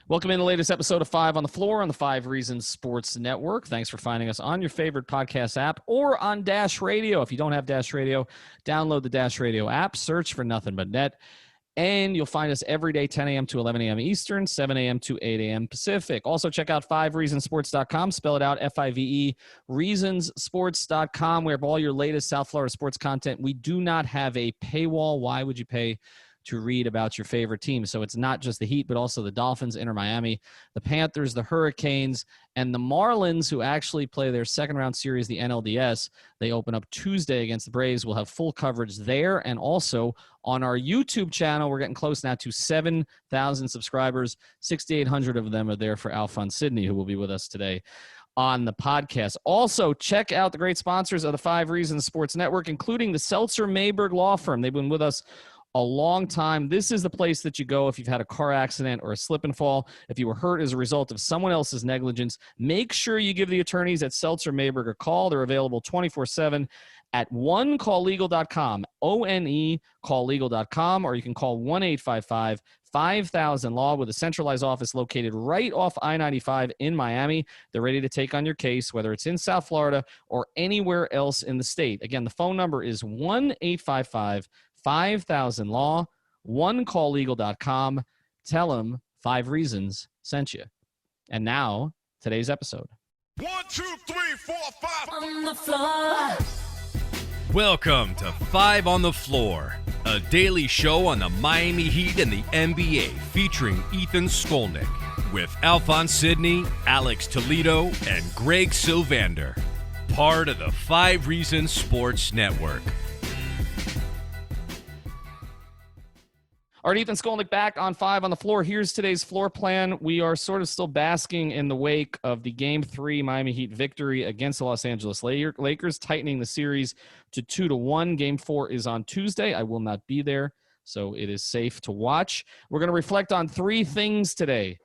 Welcome in the latest episode of 5 on the Floor on the 5 Reasons Sports Network. Thanks for finding us on your favorite podcast app or on Dash Radio. If you don't have Dash Radio, download the Dash Radio app, search for Nothing But Net, and you'll find us every day, 10 a.m. to 11 a.m. Eastern, 7 a.m. to 8 a.m. Pacific. Also, check out 5reasonsports.com. Spell it out, F-I-V-E, reasonsports.com. We have all your latest South Florida sports content. We do not have a paywall. Why would you pay to read about your favorite team? So it's not just the Heat, but also the Dolphins, Inter Miami, the Panthers, the Hurricanes, and the Marlins, who actually play their second-round series, the NLDS. They open up Tuesday against the Braves. We'll have full coverage there, and also on our YouTube channel. We're getting close now to 7,000 subscribers. 6,800 of them are there for Alphonse Sidney, who will be with us today on the podcast. Also, check out the great sponsors of the 5 Reasons Sports Network, including the Seltzer Mayberg Law Firm. They've been with us a long time. This is the place that you go if you've had a car accident or a slip and fall, if you were hurt as a result of someone else's negligence. Make sure you give the attorneys at Seltzer Mayberg a call. They're available 24/7 at onecalllegal.com, O-N-E, calllegal.com, or you can call 1-855-5000-LAW with a centralized office located right off I-95 in Miami. They're ready to take on your case, whether it's in South Florida or anywhere else in the state. Again, the phone number is 1-855-5000-LAW, onecalllegal.com. Tell them 5 Reasons sent you. And now, today's episode. 1, 2, 3, 4, 5 on the floor. Welcome to 5 on the Floor, a daily show on the Miami Heat and the NBA featuring Ethan Skolnick with Alphonse Sidney, Alex Toledo, and Greg Sylvander. Part of the 5 Reasons Sports Network. All right, Ethan Skolnick back on 5 on the Floor. Here's today's floor plan. We are sort of still basking in the wake of the Game 3 Miami Heat victory against the Los Angeles Lakers, tightening the series to 2-1. Game 4 is on Tuesday. I will not be there, so it is safe to watch. We're going to reflect on 3 things today.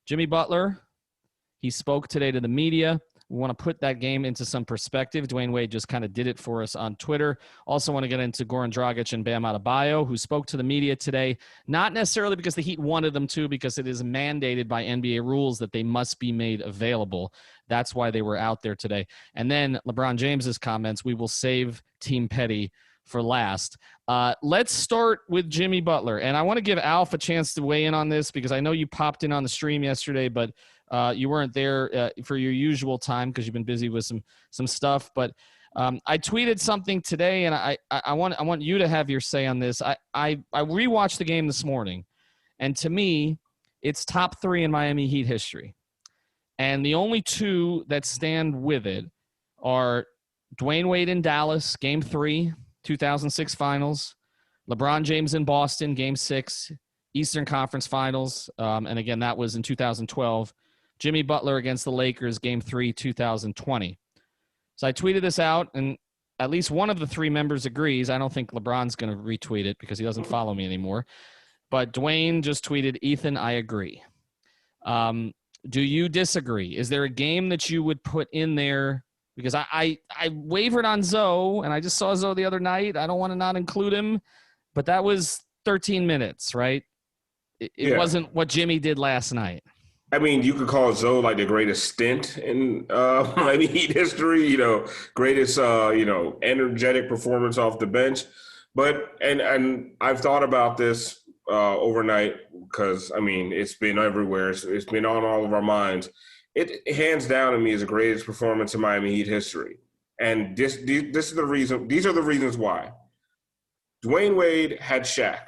Jimmy Butler, he spoke today to the media. We want to put that game into some perspective. Dwayne Wade just kind of did it for us on Twitter. Also want to get into Goran Dragic and Bam Adebayo, who spoke to the media today, not necessarily because the Heat wanted them to, because it is mandated by NBA rules that they must be made available. That's why they were out there today. And then LeBron James's comments, we will save Team Petty for last. Let's start with Jimmy Butler. And I want to give Alf a chance to weigh in on this because I know you popped in on the stream yesterday, but you weren't there for your usual time because you've been busy with some stuff. But I tweeted something today, and I want you to have your say on this. I rewatched the game this morning, and to me, it's top 3 in Miami Heat history. And the only 2 that stand with it are Dwayne Wade in Dallas, Game 3, 2006 Finals, LeBron James in Boston, Game 6, Eastern Conference Finals, and again, that was in 2012. Jimmy Butler against the Lakers, Game 3, 2020. So I tweeted this out, and at least one of the 3 members agrees. I don't think LeBron's going to retweet it because he doesn't follow me anymore. But Dwayne just tweeted, Ethan, I agree. Do you disagree? Is there a game that you would put in there? Because I wavered on Zoe, and I just saw Zoe the other night. I don't want to not include him, but that was 13 minutes, right? It wasn't what Jimmy did last night. I mean, you could call Zoe like the greatest stint in Miami Heat history, greatest, energetic performance off the bench. But, and I've thought about this overnight because, I mean, it's been everywhere. It's been on all of our minds. It hands down to me is the greatest performance in Miami Heat history. And this is the reason. These are the reasons why. Dwayne Wade had Shaq.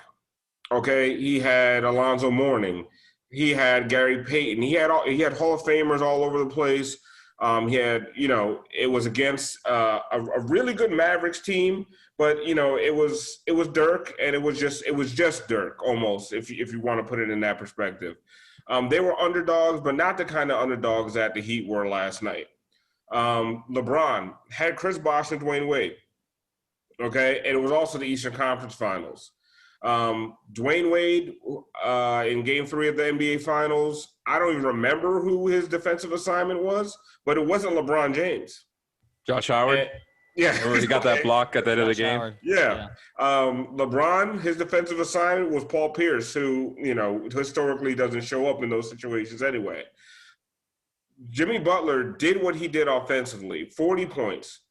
Okay, he had Alonzo Mourning. He had Gary Payton. He had Hall of Famers all over the place. He had, it was against a really good Mavericks team, but it was Dirk, and it was just Dirk almost, if you want to put it in that perspective. They were underdogs, but not the kind of underdogs that the Heat were last night. LeBron had Chris Bosh and Dwayne Wade. Okay, and it was also the Eastern Conference Finals. Dwayne Wade in Game 3 of the NBA Finals, I don't even remember who his defensive assignment was, but it wasn't LeBron James. Josh Howard? Yeah. Remember he got that block at the end of the game? Howard. Yeah. LeBron, his defensive assignment was Paul Pierce, who, historically doesn't show up in those situations anyway. Jimmy Butler did what he did offensively, 40 points,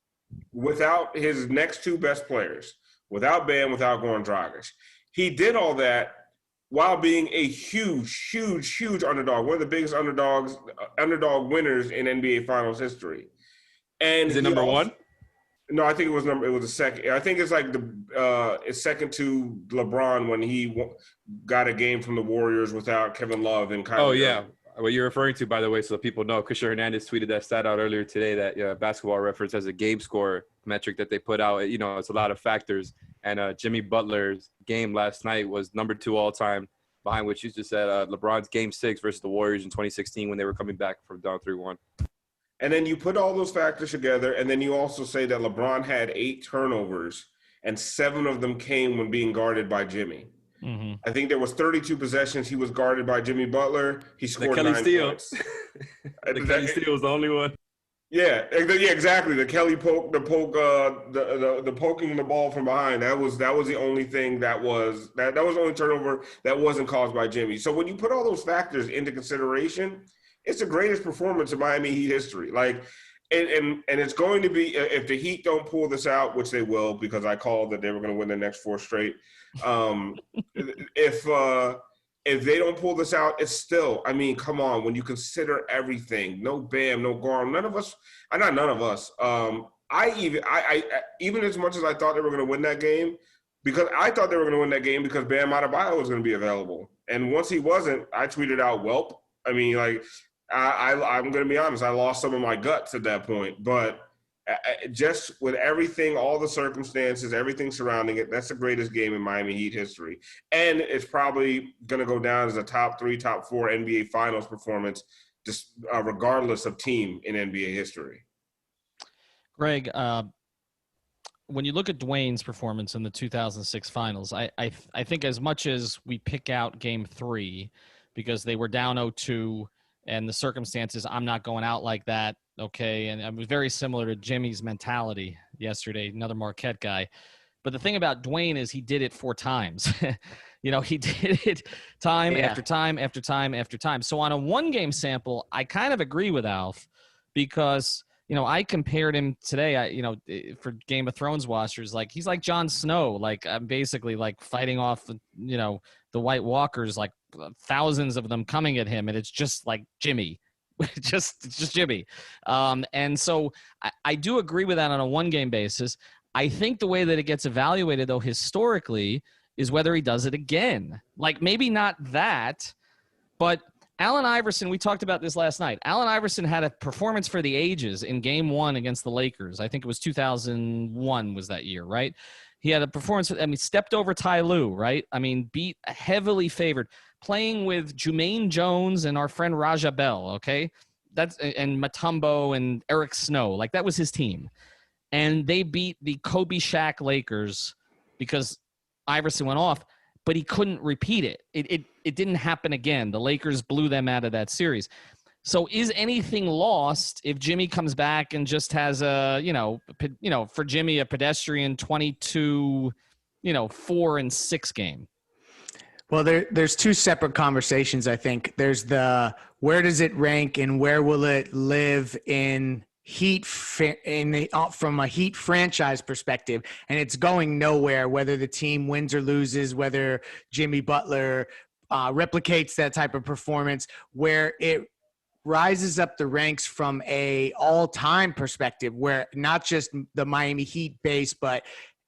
without his next two best players, without Bam, without Goran Dragic. He did all that while being a huge, huge, huge underdog, one of the biggest underdog winners in NBA Finals history. And is it number one? No, I think it was a second. I think it's like it's second to LeBron when he got a game from the Warriors without Kevin Love and Kyrie. Oh yeah, what you're referring to, by the way, so people know. Christian Hernandez tweeted that stat out earlier today that Basketball Reference has a game score metric that they put out. It's a lot of factors, and Jimmy Butler's game last night was number 2 all time, behind which you just said LeBron's Game 6 versus the Warriors in 2016 when they were coming back from down 3-1. And then you put all those factors together, and then you also say that LeBron had 8 turnovers, and 7 of them came when being guarded by Jimmy. Mm-hmm. I think there was 32 possessions he was guarded by Jimmy Butler. He scored 9 points. The Kelly Steele was the only one. Yeah, exactly. The Kelly poke, the poking the ball from behind. That was the only thing that was the only turnover that wasn't caused by Jimmy. So when you put all those factors into consideration, it's the greatest performance in Miami Heat history. Like, and it's going to be, if the Heat don't pull this out, which they will, because I called that they were going to win the next 4 straight. If they don't pull this out, it's still, I mean, come on, when you consider everything, no Bam, no Goran, none of us. I even as much as I thought they were going to win that game, because I thought they were going to win that game because Bam Adebayo was going to be available. And once he wasn't, I tweeted out, "Welp." I mean, like, I'm going to be honest, I lost some of my guts at that point. But just with everything, all the circumstances, everything surrounding it, that's the greatest game in Miami Heat history. And it's probably going to go down as a top 3, top 4 NBA Finals performance, just regardless of team in NBA history. Greg, when you look at Dwayne's performance in the 2006 Finals, I think as much as we pick out Game 3 because they were down 0-2 and the circumstances, I'm not going out like that, okay? And it was very similar to Jimmy's mentality yesterday, another Marquette guy. But the thing about Dwayne is he did it 4 times. He did it time after time after time after time. So on a 1-game sample, I kind of agree with Alf because – I compared him today, for Game of Thrones watchers, like he's like Jon Snow, like I'm basically like fighting off, the White Walkers, like thousands of them coming at him. And it's just like Jimmy, it's just Jimmy. And so I do agree with that on a 1-game basis. I think the way that it gets evaluated though, historically, is whether he does it again. Like maybe not that, but Allen Iverson, we talked about this last night. Allen Iverson had a performance for the ages in Game 1 against the Lakers. I think it was 2001 was that year, right? He had a performance, stepped over Ty Lue, right? Beat a heavily favored, playing with Jermaine Jones and our friend Raja Bell, okay? And Mutombo and Eric Snow. Like, that was his team. And they beat the Kobe Shaq Lakers because Iverson went off, but he couldn't repeat it. It didn't happen again. The Lakers blew them out of that series. So is anything lost if Jimmy comes back and just has for Jimmy, a pedestrian 22, 4-6 game? Well, there's 2 separate conversations, I think. There's the where does it rank and where will it live in from a Heat franchise perspective, and it's going nowhere whether the team wins or loses, whether Jimmy Butler replicates that type of performance, where it rises up the ranks from a all-time perspective where not just the Miami Heat base, but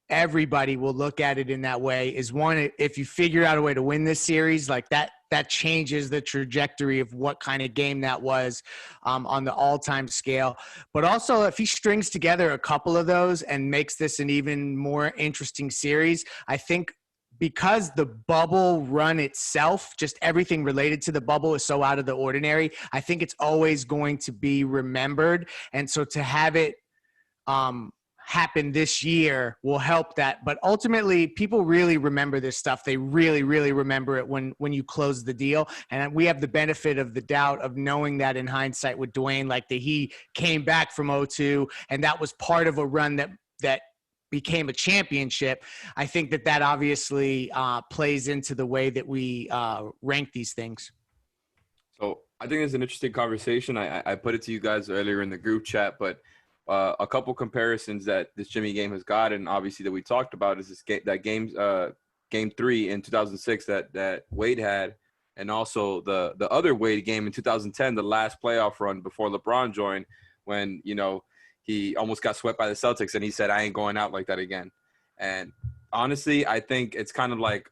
everybody will look at it in that way, is one, if you figure out a way to win this series, like that changes the trajectory of what kind of game that was on the all-time scale. But also, if he strings together a couple of those and makes this an even more interesting series, I think because the bubble run itself, just everything related to the bubble is so out of the ordinary, I think it's always going to be remembered. And so to have it happen this year will help that. But ultimately, people really remember this stuff. They really, really remember it when you close the deal. And we have the benefit of the doubt of knowing that in hindsight with Dwayne, like that he came back from 0-2, and that was part of a run that that became a championship. I think that obviously plays into the way that we rank these things. So I think it's an interesting conversation. I put it to you guys earlier in the group chat, but a couple comparisons that this Jimmy game has gotten, obviously that we talked about, is game 3 in 2006 that Wade had, and also the other Wade game in 2010, the last playoff run before LeBron joined, when he almost got swept by the Celtics, and he said, "I ain't going out like that again." And honestly, I think it's kind of like,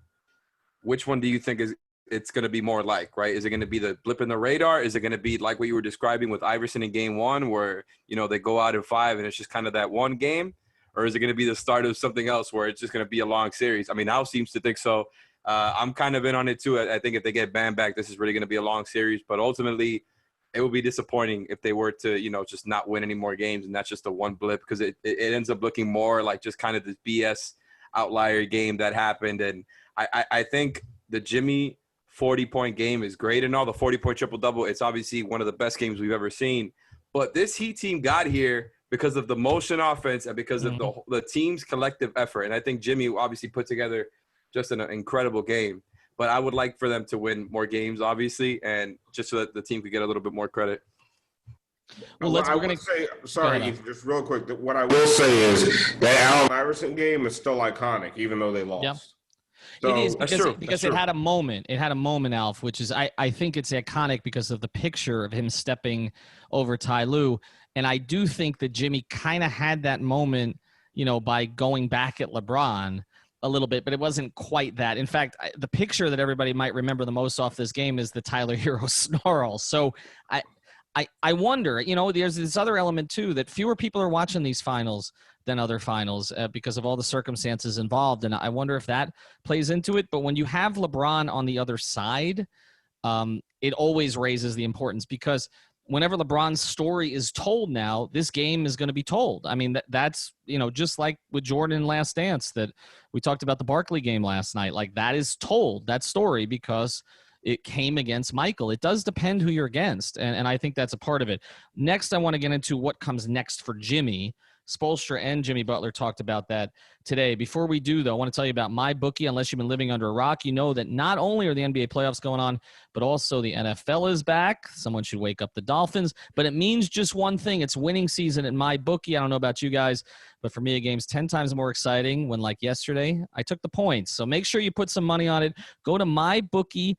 which one do you think it's going to be more like, right? Is it going to be the blip in the radar? Is it going to be like what you were describing with Iverson in game 1, where, they go out in 5 and it's just kind of that one game? Or is it going to be the start of something else where it's just going to be a long series? I mean, Al seems to think so. I'm kind of in on it too. I think if they get Bam back, this is really going to be a long series. But ultimately, it would be disappointing if they were to, just not win any more games, and that's just a one blip, because it ends up looking more like just kind of this BS outlier game that happened. And I think the Jimmy 40-point game is great and all, the 40-point triple-double. It's obviously one of the best games we've ever seen. But this Heat team got here because of the motion offense and because of the team's collective effort. And I think Jimmy obviously put together just an incredible game. But I would like for them to win more games, obviously, and just so that the team could get a little bit more credit. Well, just real quick. What I will say is that Allen Iverson game is still iconic, even though they lost. Yeah. So, it is because it had a moment. It had a moment, Alf, which is I think it's iconic because of the picture of him stepping over Ty Lue. And I do think that Jimmy kind of had that moment, by going back at LeBron a little bit, but it wasn't quite that. In fact, the picture that everybody might remember the most off this game is the Tyler Hero snarl. So I wonder, there's this other element too, that fewer people are watching these finals than other finals because of all the circumstances involved. And I wonder if that plays into it. But when you have LeBron on the other side, it always raises the importance, because whenever LeBron's story is told now, this game is going to be told. I mean, that's, just like with Jordan Last Dance that we talked about, the Barkley game last night, like that is told, that story, because it came against Michael. It does depend who you're against. And I think that's a part of it. Next, I want to get into what comes next for Jimmy. Spoelstra and Jimmy Butler talked about that today. Before we do, though, I want to tell you about MyBookie. Unless you've been living under a rock, you know that not only are the NBA playoffs going on, but also the NFL is back. Someone should wake up the Dolphins. But it means just one thing. It's winning season at MyBookie. I don't know about you guys, but for me, a game's 10 times more exciting when, like yesterday, I took the points. So make sure you put some money on it. Go to MyBookie.ag,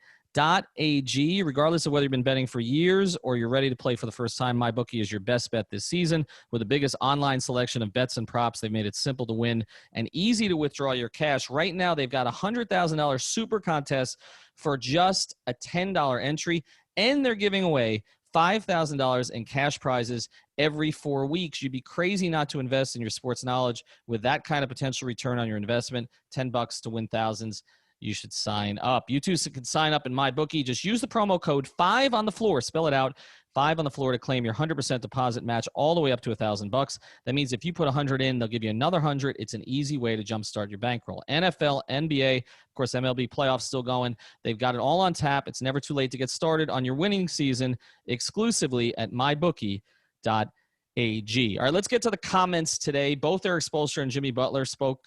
regardless of whether you've been betting for years or you're ready to play for the first time. MyBookie is your best bet this season. With the biggest online selection of bets and props, they've made it simple to win and easy to withdraw your cash. Right now, they've got a $100,000 super contest for just a $10 entry, and they're giving away $5,000 in cash prizes every 4 weeks. You'd be crazy not to invest in your sports knowledge with that kind of potential return on your investment. $10 to win thousands. You should sign up. You too can sign up in MyBookie. Just use the promo code 5 on the floor. Spell it out. 5 on the floor to claim your 100% deposit match all the way up to $1,000. That means if you put 100 in, they'll give you another 100. It's an easy way to jumpstart your bankroll. NFL, NBA, of course, MLB playoffs still going. They've got it all on tap. It's never too late to get started on your winning season exclusively at MyBookie.ag. All right, let's get to the comments today. Both Eric Spoelstra and Jimmy Butler spoke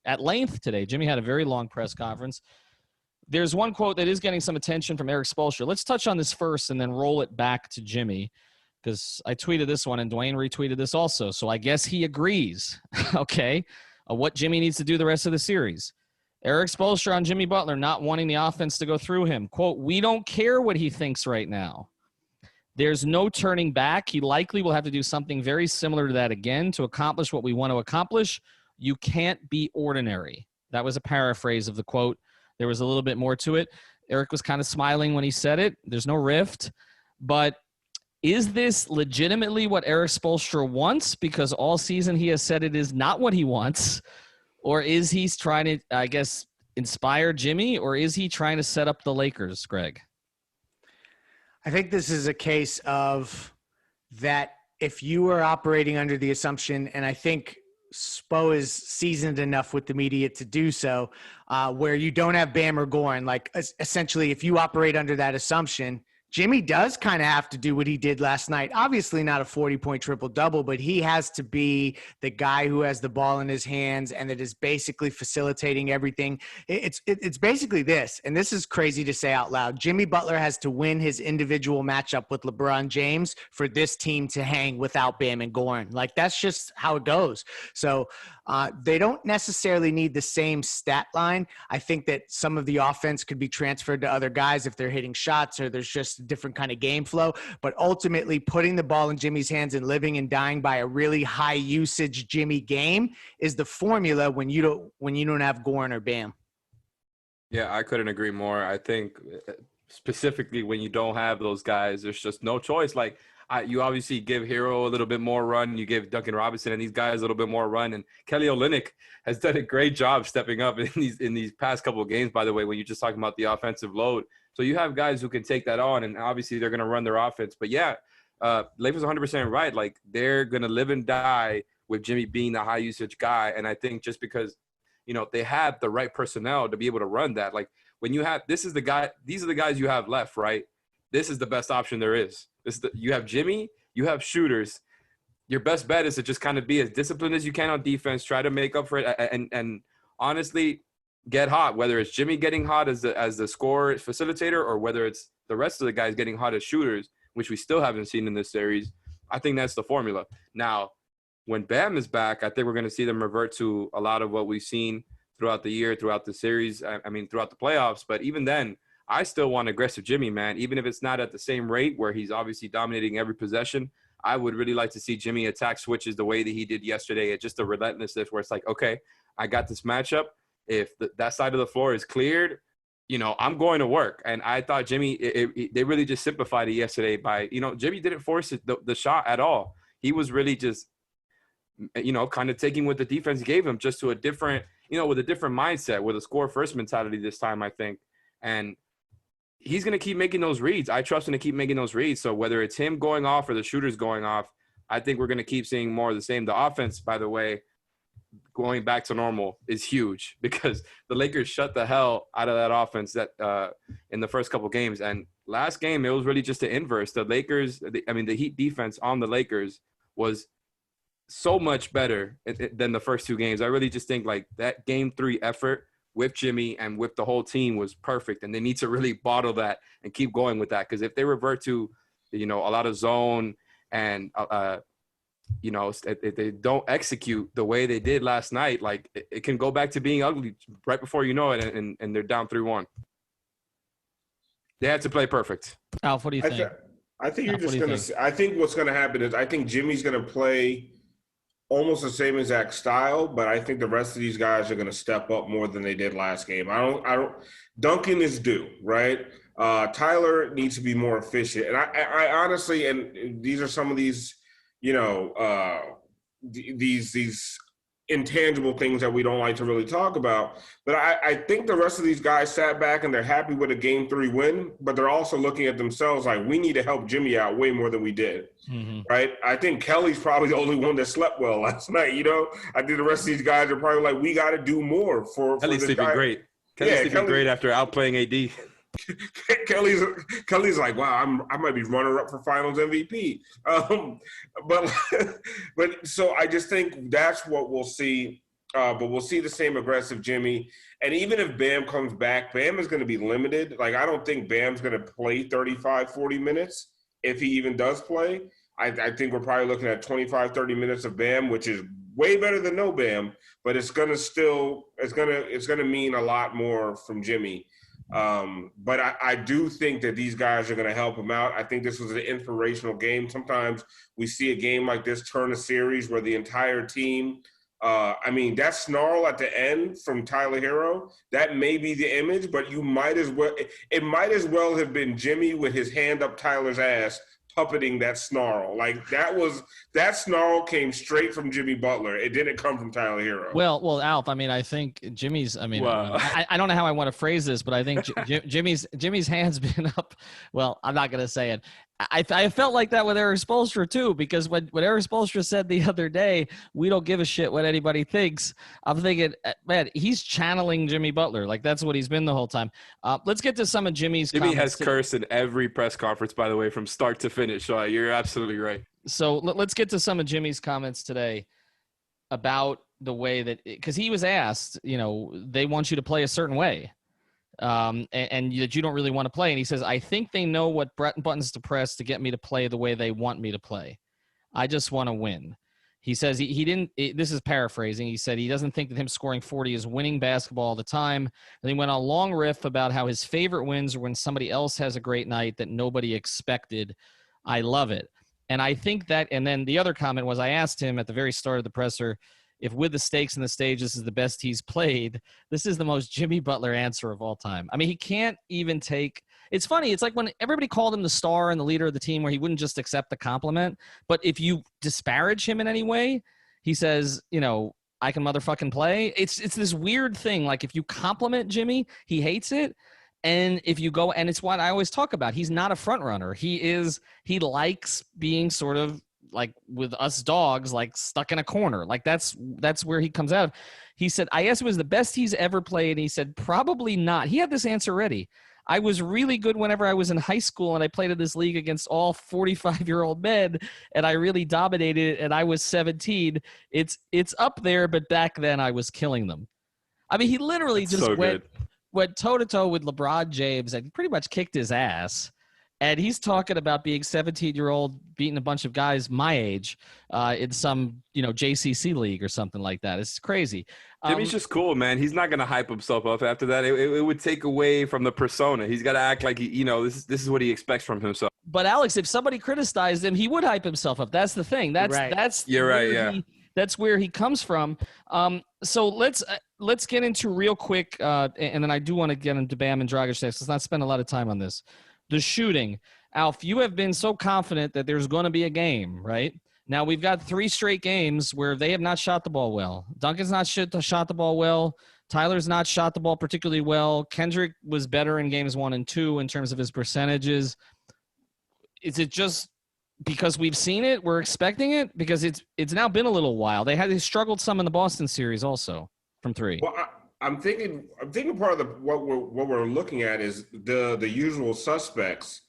at length today. Jimmy had a very long press conference. There's one quote that is getting some attention from Eric Spoelstra. Let's touch on this first and then roll it back to Jimmy, because I tweeted this one and Dwayne retweeted this also. So I guess he agrees, okay, what Jimmy needs to do the rest of the series. Eric Spoelstra on Jimmy Butler not wanting the offense to go through him. Quote, "We don't care what he thinks right now. There's no turning back. He likely will have to do something very similar to that again to accomplish what we want to accomplish. You can't be ordinary." That was a paraphrase of the quote. There was a little bit more to it. Eric was kind of smiling when he said it. There's no rift. But is this legitimately what Eric Spoelstra wants? Because all season he has said it is not what he wants. Or is he trying to, I guess, inspire Jimmy? Or is he trying to set up the Lakers, Greg? I think this is a case of that if you were operating under the assumption, and I think Spo is seasoned enough with the media to do so, where you don't have Bam or Goran. Like essentially, if you operate under that assumption, Jimmy does kind of have to do what he did last night. Obviously not a 40-point triple-double, but he has to be the guy who has the ball in his hands and that is basically facilitating everything. It's basically this, and this is crazy to say out loud. Jimmy Butler has to win his individual matchup with LeBron James for this team to hang without Bam and Goran. Like, that's just how it goes. So they don't necessarily need the same stat line. I think that some of the offense could be transferred to other guys if they're hitting shots or there's just a different kind of game flow. But ultimately, putting the ball in Jimmy's hands and living and dying by a really high usage Jimmy game is the formula when you don't have Goran or Bam. Yeah, I couldn't agree more. I think specifically when you don't have those guys, there's just no choice. Like, you obviously give Hero a little bit more run. You give Duncan Robinson and these guys a little bit more run. And Kelly Olynyk has done a great job stepping up in these past couple of games, by the way, when you're just talking about the offensive load. So you have guys who can take that on, and obviously they're going to run their offense. But, yeah, Leif was 100% right. Like, they're going to live and die with Jimmy being the high-usage guy. And I think just because, they have the right personnel to be able to run that. Like, when you have – these are the guys you have left, right? This is the best option there is. You have Jimmy, you have shooters. Your best bet is to just kind of be as disciplined as you can on defense, try to make up for it, and honestly get hot, whether it's Jimmy getting hot as the scorer facilitator or whether it's the rest of the guys getting hot as shooters, which we still haven't seen in this series. I think that's the formula. Now, when Bam is back, I think we're going to see them revert to a lot of what we've seen throughout the year, throughout the series, throughout the playoffs. But even then, I still want aggressive Jimmy, man. Even if it's not at the same rate where he's obviously dominating every possession, I would really like to see Jimmy attack switches the way that he did yesterday. It's just a relentlessness where it's like, okay, I got this matchup. If that side of the floor is cleared, I'm going to work. And I thought Jimmy, they really just simplified it yesterday by, Jimmy didn't force the shot at all. He was really just, kind of taking what the defense gave him just to a different, with a different mindset, with a score first mentality this time, I think. And he's going to keep making those reads. I trust him to keep making those reads. So whether it's him going off or the shooters going off, I think we're going to keep seeing more of the same. The offense, by the way, going back to normal is huge because the Lakers shut the hell out of that offense in the first couple games. And last game, it was really just the inverse. The Lakers, the Heat defense on the Lakers was so much better than the first two games. I really just think like that game 3 effort with Jimmy and with the whole team was perfect. And they need to really bottle that and keep going with that. Because if they revert to, a lot of zone and, if they don't execute the way they did last night, like it can go back to being ugly right before you know it. And they're down 3-1. They had to play perfect. Alf, what do you think? I think you're just going to – I think what's going to happen is I think Jimmy's going to play – almost the same exact style, but I think the rest of these guys are going to step up more than they did last game. I don't. Duncan is due, right? Tyler needs to be more efficient, and I honestly, and these are some of these, these intangible things that we don't like to really talk about. But I think the rest of these guys sat back and they're happy with a game 3 win, but they're also looking at themselves like, we need to help Jimmy out way more than we did, right? I think Kelly's probably the only one that slept well last night, I think the rest of these guys are probably like, we got to do more for Kelly's sleeping great. Kelly's sleeping great after outplaying AD. Kelly's like, wow, I might be runner up for Finals MVP. But so I just think that's what we'll see. But we'll see the same aggressive Jimmy. And even if Bam comes back, Bam is going to be limited. Like, I don't think Bam's going to play 35, 40 minutes if he even does play. I think we're probably looking at 25, 30 minutes of Bam, which is way better than no Bam. But it's going to mean a lot more from Jimmy. But I do think that these guys are going to help him out. I think this was an inspirational game. Sometimes we see a game like this turn a series where the entire team, that snarl at the end from Tyler Hero, that may be the image, but it might as well have been Jimmy with his hand up Tyler's ass puppeting that snarl. Like that snarl came straight from Jimmy Butler. It didn't come from Tyler Hero. Well, Alf, I think Jimmy's, I don't know how I want to phrase this, but I think Jimmy's hand's been up. Well, I'm not going to say it. I felt like that with Eric Spoelstra too, because when Eric Spoelstra said the other day, we don't give a shit what anybody thinks, I'm thinking, man, he's channeling Jimmy Butler. Like, that's what he's been the whole time. Let's get to some of Jimmy's Jimmy comments. has cursed in every press conference, by the way, from start to finish. So you're absolutely right. So let's get to some of Jimmy's comments today about the way that, because he was asked, they want you to play a certain way. And that you don't really want to play. And he says, I think they know what buttons to press to get me to play the way they want me to play. I just want to win. He says he didn't, this is paraphrasing. He said he doesn't think that him scoring 40 is winning basketball all the time. And he went on a long riff about how his favorite wins are when somebody else has a great night that nobody expected. I love it. And I think that, and then the other comment was, I asked him at the very start of the presser, if with the stakes and the stage, this is the best he's played. This is the most Jimmy Butler answer of all time. I mean, he can't even take – it's funny. It's like when everybody called him the star and the leader of the team where he wouldn't just accept the compliment. But if you disparage him in any way, he says, I can motherfucking play. It's this weird thing. Like, if you compliment Jimmy, he hates it. And if you go – and it's what I always talk about. He's not a front runner. He likes being sort of – like with us dogs, like stuck in a corner. Like that's where he comes out of. He said, I asked him, was the best he's ever played. And he said, probably not. He had this answer ready. I was really good whenever I was in high school and I played in this league against all 45-year-old men and I really dominated and I was 17. It's up there, but back then I was killing them. I mean, he literally went toe-to-toe with LeBron James and pretty much kicked his ass. And he's talking about being 17-year-old, beating a bunch of guys my age in some, JCC league or something like that. It's crazy. Jimmy's just cool, man. He's not going to hype himself up after that. It would take away from the persona. He's got to act like, this is what he expects from himself. But, Alex, if somebody criticized him, he would hype himself up. That's the thing. You're right, yeah. That's where he comes from. So let's get into real quick, and then I do want to get into Bam and Dragic next. Let's not spend a lot of time on this. The shooting. Alf, you have been so confident that there's going to be a game, right? Now, we've got 3 straight games where they have not shot the ball well. Duncan's not shot the ball well. Tyler's not shot the ball particularly well. Kendrick was better in games 1 and 2 in terms of his percentages. Is it just because we've seen it, we're expecting it? Because it's now been a little while. They struggled some in the Boston series also from 3. Well, I'm thinking part of what we're looking at is the usual suspects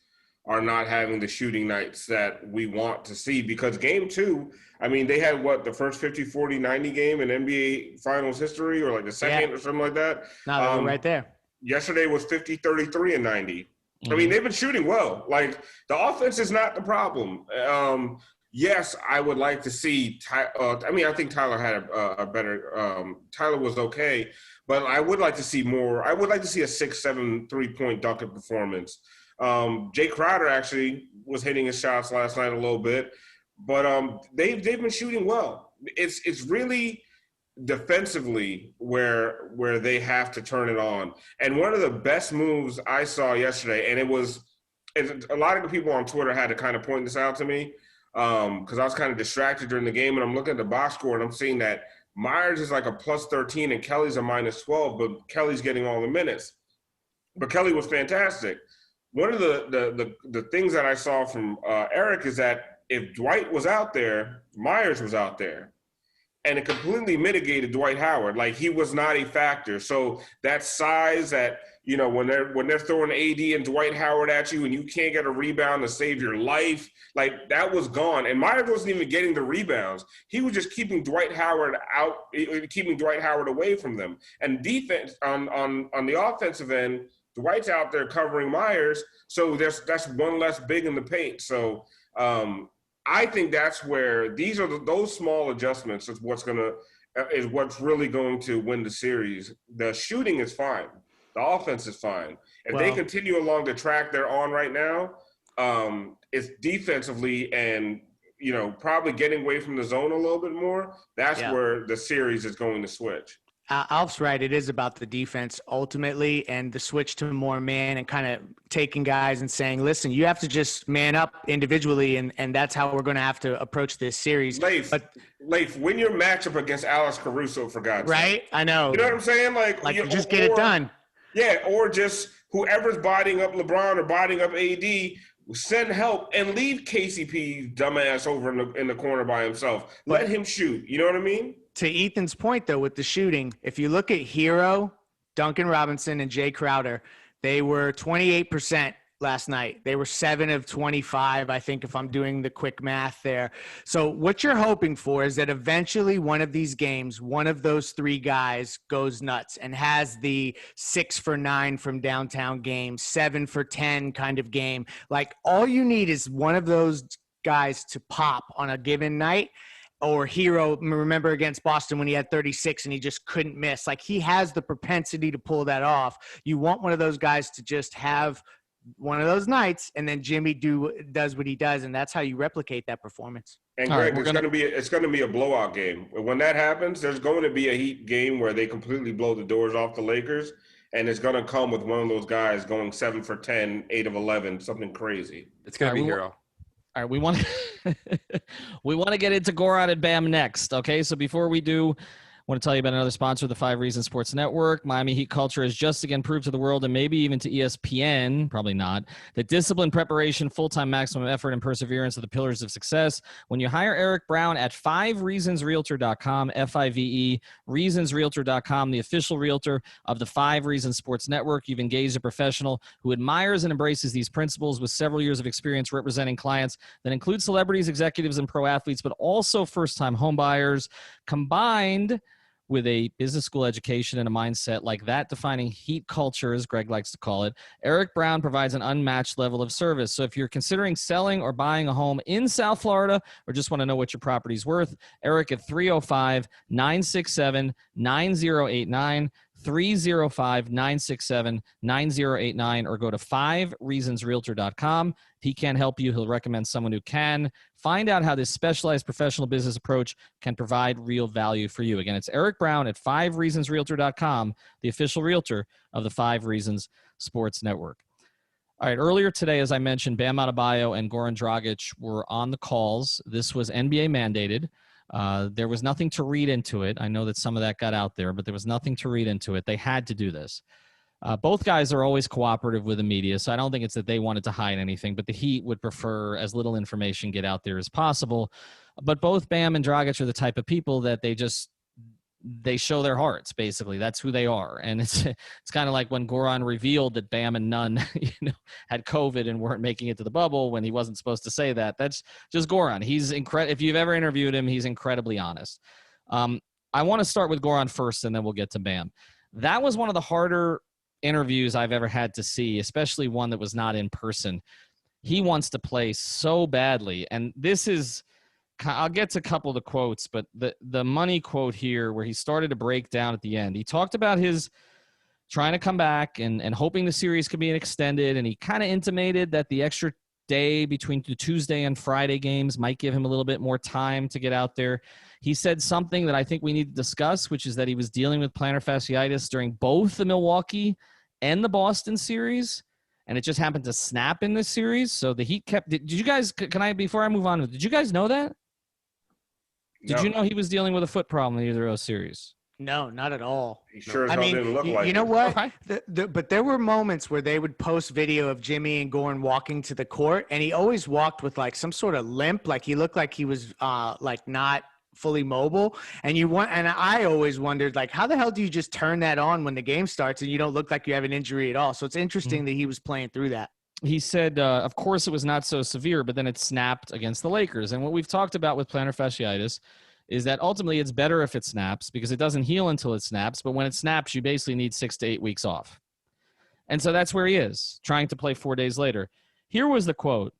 are not having the shooting nights that we want to see, because game 2, I mean, they had the first 50, 40, 90 game in NBA finals history, or like the second or something like that. Right there. Yesterday was 50, 33 and 90. I mean, they've been shooting well. Like, the offense is not the problem. Yes, I would like to see I think Tyler had a better Tyler was okay, but I would like to see more. I would like to see a 6-7 3-point Duncan performance. Jay Crowder actually was hitting his shots last night a little bit, but they've been shooting well. It's really defensively where they have to turn it on. And one of the best moves I saw yesterday, and a lot of the people on Twitter had to kind of point this out to me, because I was kind of distracted during the game, and I'm looking at the box score and I'm seeing that Myers is like a plus 13 and Kelly's a minus 12, but Kelly's getting all the minutes. But Kelly was fantastic. One of the things that I saw from Eric is that if Dwight was out there, Myers was out there. And it completely mitigated Dwight Howard. Like, he was not a factor. So that size that, when they're throwing AD and Dwight Howard at you and you can't get a rebound to save your life, like, that was gone. And Myers wasn't even getting the rebounds. He was just keeping Dwight Howard away from them. And defense on the offensive end, Dwight's out there covering Myers. So that's one less big in the paint. So I think that's where those small adjustments is what's really going to win the series. The shooting is fine. The offense is fine. If they continue along the track they're on right now, it's defensively and, probably getting away from the zone a little bit more. That's where the series is going to switch. Alf's right. It is about the defense ultimately, and the switch to more man and kind of taking guys and saying, listen, you have to just man up individually, and that's how we're going to have to approach this series. Leif, win your matchup against Alex Caruso, for God's sake. Right? I know. You know what I'm saying? Like just get it done. Yeah, or just whoever's bodying up LeBron or bodying up AD, Send help and leave KCP's dumbass over in the corner by himself. Let him shoot. You know what I mean? To Ethan's point, though, with the shooting, if you look at Hero, Duncan Robinson, and Jay Crowder, they were 28% last night. They were 7 of 25, I think, if I'm doing the quick math there. So what you're hoping for is that eventually one of these games, one of those 3 guys goes nuts and has the 6 for 9 from downtown game, 7 for 10 kind of game. Like, all you need is one of those guys to pop on a given night. Or Hero, remember against Boston when he had 36 and he just couldn't miss. Like, he has the propensity to pull that off. You want one of those guys to just have one of those nights, and then Jimmy does what he does, and that's how you replicate that performance. And Greg, it's going to be a blowout game. When that happens, there's going to be a Heat game where they completely blow the doors off the Lakers, and it's going to come with one of those guys going 7 for 10, 8 of 11, something crazy. It's going to be Hero. All right, we want to get into Goran and Bam next. Okay, so before we do, I want to tell you about another sponsor of the 5 Reasons Sports Network. Miami Heat culture has just again proved to the world, and maybe even to ESPN, probably not, that discipline, preparation, full-time maximum effort, and perseverance are the pillars of success. When you hire Eric Brown at 5reasonsrealtor.com, F-I-V-E, reasonsrealtor.com, the official realtor of the 5 Reasons Sports Network, you've engaged a professional who admires and embraces these principles with several years of experience representing clients that include celebrities, executives, and pro athletes, but also first-time homebuyers, combined with a business school education and a mindset like that defining Heat culture, as Greg likes to call it. Eric Brown provides an unmatched level of service. So if you're considering selling or buying a home in South Florida or just want to know what your property's worth, Eric at 305-967-9089, 305-967-9089, or go to 5reasonsrealtor.com. If he can't help you, he'll recommend someone who can. Find out how this specialized professional business approach can provide real value for you. Again, it's Eric Brown at 5reasonsrealtor.com, the official realtor of the 5 Reasons Sports Network. All right, earlier today, as I mentioned, Bam Adebayo and Goran Dragic were on the calls. This was NBA mandated. There was nothing to read into it. I know that some of that got out there, but there was nothing to read into it. They had to do this. Both guys are always cooperative with the media, so I don't think it's that they wanted to hide anything, but the Heat would prefer as little information get out there as possible. But both Bam and Dragic are the type of people that they show their hearts, basically. That's who they are. And it's kind of like when Goran revealed that Bam and Nunn had COVID and weren't making it to the bubble when he wasn't supposed to say that. That's just Goran. He's incredible. If you've ever interviewed him, he's incredibly honest. I want to start with Goran first, and then we'll get to Bam. That was one of the harder interviews I've ever had to see, especially one that was not in person. He wants to play so badly. And this is, I'll get to a couple of the quotes, but the money quote here where he started to break down at the end, he talked about his trying to come back and hoping the series could be extended. And he kind of intimated that the extra day between the Tuesday and Friday games might give him a little bit more time to get out there. He said something that I think we need to discuss, which is that he was dealing with plantar fasciitis during both the Milwaukee and the Boston series, and it just happened to snap in this series. So the Heat kept – did you guys – before I move on, did you guys know that? Did you know he was dealing with a foot problem in either of those series? No, not at all. He sure as hell didn't look like it. You know what? Okay. But there were moments where they would post video of Jimmy and Goran walking to the court, and he always walked with like some sort of limp, like he looked like he was like not fully mobile. And I always wondered, like, how the hell do you just turn that on when the game starts and you don't look like you have an injury at all? So it's interesting that he was playing through that. He said, of course, it was not so severe, but then it snapped against the Lakers. And what we've talked about with plantar fasciitis is that ultimately it's better if it snaps because it doesn't heal until it snaps. But when it snaps, you basically need 6 to 8 weeks off. And so that's where he is, trying to play 4 days later. Here was the quote.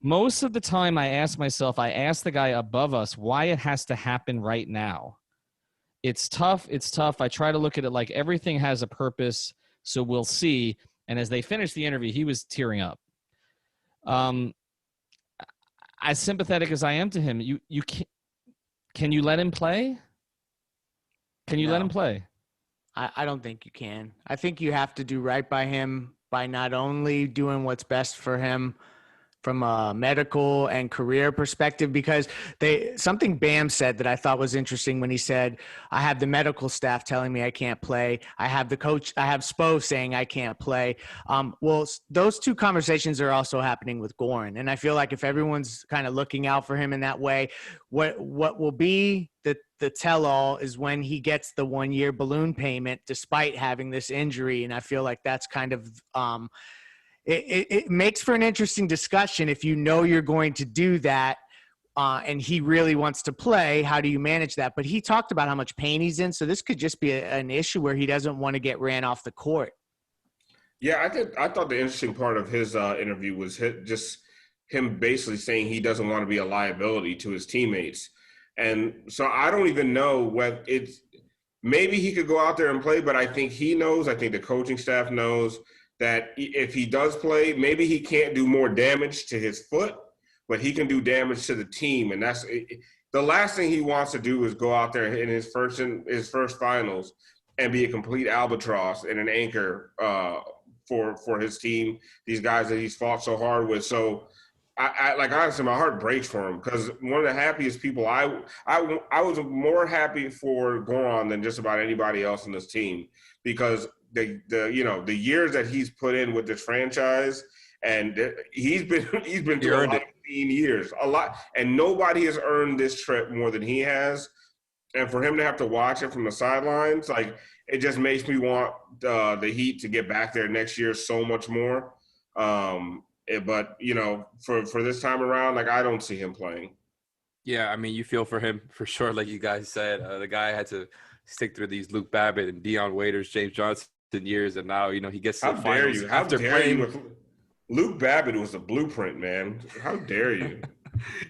Most of the time I ask the guy above us why it has to happen right now. It's tough. I try to look at it like everything has a purpose, so we'll see. And as they finished the interview, he was tearing up. As sympathetic as I am to him, can you let him play? Can you let him play? I don't think you can. I think you have to do right by him by not only doing what's best for him from a medical and career perspective, because something Bam said that I thought was interesting when he said, I have the medical staff telling me I can't play. I have the coach, I have Spo saying I can't play. Well, those two conversations are also happening with Goran. And I feel like if everyone's kind of looking out for him in that way, what will be the tell-all is when he gets the 1-year balloon payment despite having this injury. And I feel like that's kind of it makes for an interesting discussion if you know you're going to do that and he really wants to play. How do you manage that? But he talked about how much pain he's in, so this could just be an issue where he doesn't want to get ran off the court. Yeah, I thought the interesting part of his interview was just him basically saying he doesn't want to be a liability to his teammates. And so I don't even know whether it's – maybe he could go out there and play, but I think he knows, I think the coaching staff knows – that if he does play, maybe he can't do more damage to his foot, but he can do damage to the team. And that's the last thing he wants to do is go out there in his first finals and be a complete albatross and an anchor for his team, these guys that he's fought so hard with. So I like, honestly, my heart breaks for him, because one of the happiest people I was more happy for Goran than just about anybody else in this team, because the years that he's put in with this franchise, and he's been through a lot of lean years, a lot, and nobody has earned this trip more than he has. And for him to have to watch it from the sidelines, like, it just makes me want the Heat to get back there next year so much more. But for this time around, like, I don't see him playing. Yeah, I mean, you feel for him for sure. Like you guys said, the guy had to stick through these Luke Babbitt and Dion Waiters, James Johnson years, and now he gets to the finals. How dare you? Luke Babbitt was the blueprint, man. How dare you?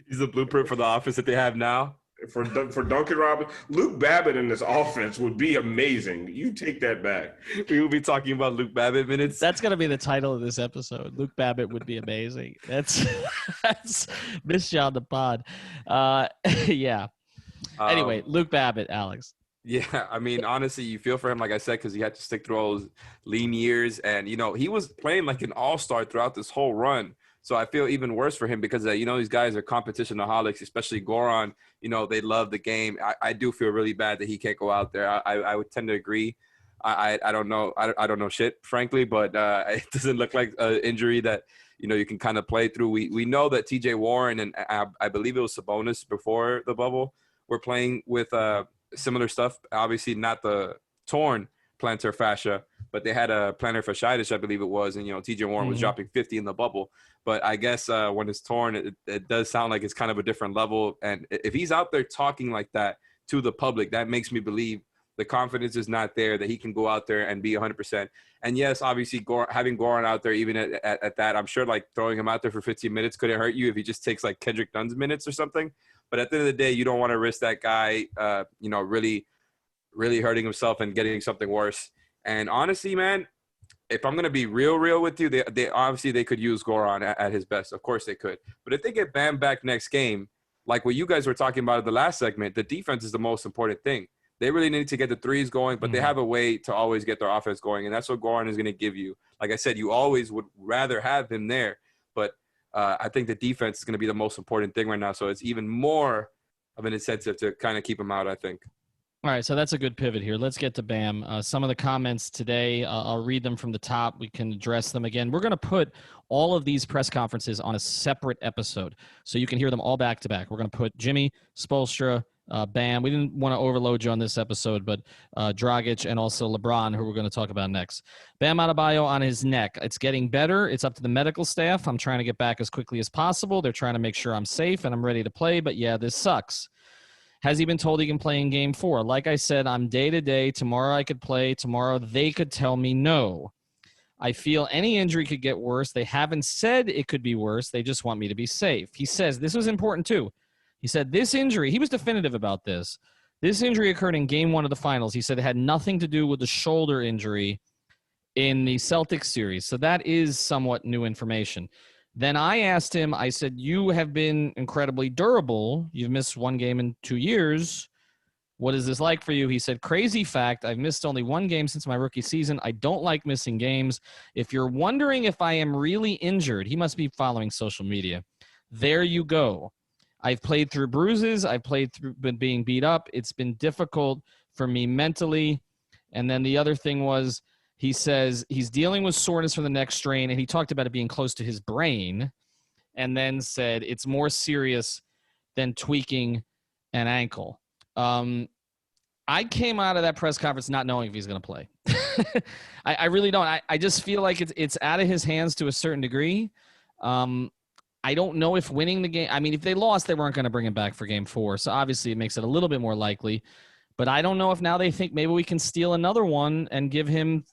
He's the blueprint for the offense that they have now. For Duncan Robinson, Luke Babbitt in this offense would be amazing. You take that back. We will be talking about Luke Babbitt minutes. That's gonna be the title of this episode. Luke Babbitt would be amazing. That's missed you on the pod. Yeah. Anyway, Luke Babbitt, Alex. Yeah, I mean, honestly, you feel for him, like I said, because he had to stick through all those lean years. And, he was playing like an all-star throughout this whole run. So I feel even worse for him because, these guys are competitionaholics, especially Goran. They love the game. I do feel really bad that he can't go out there. I would tend to agree. I don't know. I don't know shit, frankly, but it doesn't look like an injury that, you can kind of play through. We know that TJ Warren and I believe it was Sabonis before the bubble were playing with similar stuff. Obviously not the torn plantar fascia, but they had a plantar fasciitis, I believe it was. And, TJ Warren was dropping 50 in the bubble. But I guess when it's torn, it does sound like it's kind of a different level. And if he's out there talking like that to the public, that makes me believe the confidence is not there, that he can go out there and be 100%. And yes, obviously having Goran out there, even at that, I'm sure like throwing him out there for 15 minutes couldn't hurt you if he just takes like Kendrick Dunn's minutes or something. But at the end of the day, you don't want to risk that guy, really, really hurting himself and getting something worse. And honestly, man, if I'm going to be real with you, they obviously they could use Goran at his best. Of course they could. But if they get Bam back next game, like what you guys were talking about in the last segment, the defense is the most important thing. They really need to get the threes going, but they have a way to always get their offense going, and that's what Goran is going to give you. Like I said, you always would rather have him there, but I think the defense is going to be the most important thing right now, so it's even more of an incentive to kind of keep him out, I think. All right, so that's a good pivot here. Let's get to Bam. Some of the comments today, I'll read them from the top. We can address them again. We're going to put all of these press conferences on a separate episode, so you can hear them all back to back. We're going to put Jimmy, Spoelstra, Bam. We didn't want to overload you on this episode, but Dragic and also LeBron, who we're going to talk about next. Bam Adebayo on his neck. It's getting better. It's up to the medical staff. I'm trying to get back as quickly as possible. They're trying to make sure I'm safe and I'm ready to play, but yeah, this sucks. Has he been told he can play in game 4? Like I said, I'm day to day. Tomorrow I could play. Tomorrow they could tell me no. I feel any injury could get worse. They haven't said it could be worse. They just want me to be safe. He says, this was important too. He said this injury, he was definitive about this. This injury occurred in game 1 of the finals. He said it had nothing to do with the shoulder injury in the Celtics series. So that is somewhat new information. Then I asked him, I said, you have been incredibly durable. You've missed 1 game in 2 years. What is this like for you? He said, crazy fact, I've missed only one game since my rookie season. I don't like missing games. If you're wondering if I am really injured, he must be following social media. There you go. I've played through bruises. I've been being beat up. It's been difficult for me mentally. And then the other thing was, he says he's dealing with soreness from the neck strain, and he talked about it being close to his brain, and then said it's more serious than tweaking an ankle. I came out of that press conference not knowing if he's going to play. I really don't. I just feel like it's out of his hands to a certain degree. I don't know if winning the game – I mean, if they lost, they weren't going to bring him back for game 4. So obviously it makes it a little bit more likely. But I don't know if now they think maybe we can steal another one and give him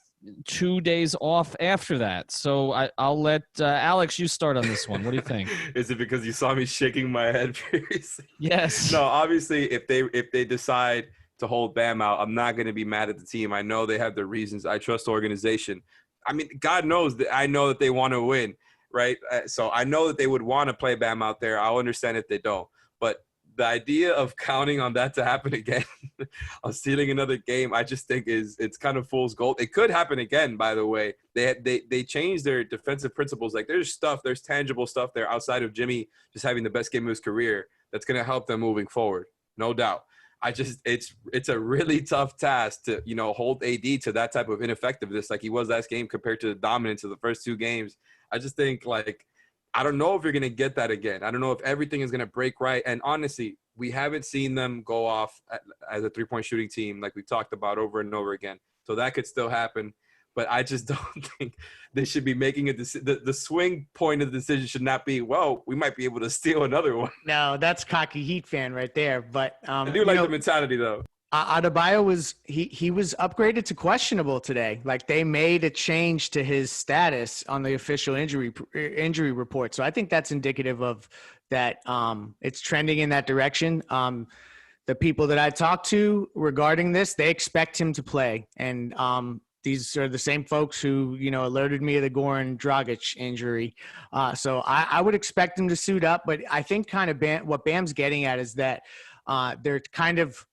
2 days off after that. So I'll let Alex, you start on this one. What do you think? Is it because you saw me shaking my head previously? Yes. No, obviously, if they decide to hold Bam out, I'm not going to be mad at the team. I know they have their reasons. I trust the organization. I mean, God knows that I know that they want to win, right? So I know that they would want to play Bam out there. I'll understand if they don't. But the idea of counting on that to happen again, of stealing another game, I just think it's kind of fool's gold. It could happen again, by the way. They changed their defensive principles. Like there's tangible stuff there outside of Jimmy just having the best game of his career that's going to help them moving forward, no doubt. It's a really tough task to, hold AD to that type of ineffectiveness like he was last game compared to the dominance of the first 2 games. I just think, I don't know if you're going to get that again. I don't know if everything is going to break right. And honestly, we haven't seen them go off as a 3-point shooting team like we talked about over and over again. So that could still happen. But I just don't think they should be making the swing point of the decision should not be, well, we might be able to steal another one. No, that's cocky Heat fan right there. But I do like the mentality, though. Adebayo was upgraded to questionable today. Like they made a change to his status on the official injury report. So I think that's indicative of that. It's trending in that direction. The people that I talked to regarding this, they expect him to play. And these are the same folks who, alerted me of the Goran Dragic injury. So I would expect him to suit up. But I think kind of what Bam's getting at is that they're kind of